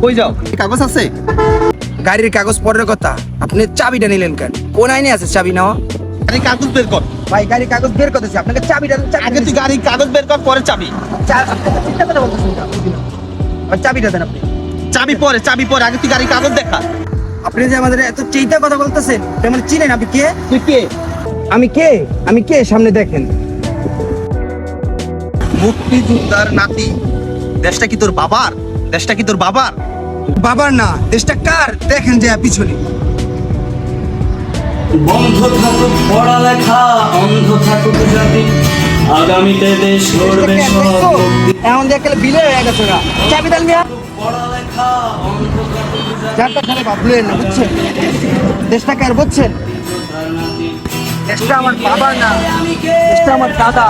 কই যাও? কাগজ আছে? গাড়ির কাগজ পরের কথা, আপনি চাবিটা নিলেন কেন? কোন আইনে আছে চাবি নেওয়া? গাড়ির কাগজ বের কর। ভাই গাড়ির কাগজ বের করতেছি, আপনাকে চাবিটা আগে তুই গাড়ির কাগজ বের কর, পরে চাবি। চিন্তা করে বলতেছেন চাবিটা দেন আপনি। চাবি পরে, আগে তুই গাড়ির কাগজ দেখা। আপনি যে আমাদের এত চিন্তা কথা বলতেছেন, মানে চিনেন আপনি কে? তুই কে? আমি কে সামনে দেখেন। মুক্তিযোদ্ধার নাতি। দেশটা কি তোর বাবার? দেশটা কি তোর বাবার? বাবার না, দেশটা কার দেখেন যে পিছনে। বন্ধ থাকুক পড়ালেখা, অন্ধ থাকুক জাতি, আগামীতে দেশ গড়বে সব। এখন দেখলে বিলে হয়ে গেছে না, চাবি দেন মিয়া। পড়ালেখা, অন্ধ থাকুক জাতি, চারটা খানে ভাবলেন না, বুঝছেন? দেশটা কার বুঝছেন? দেশটা আমার বাবার না, দেশটা আমার দাদা।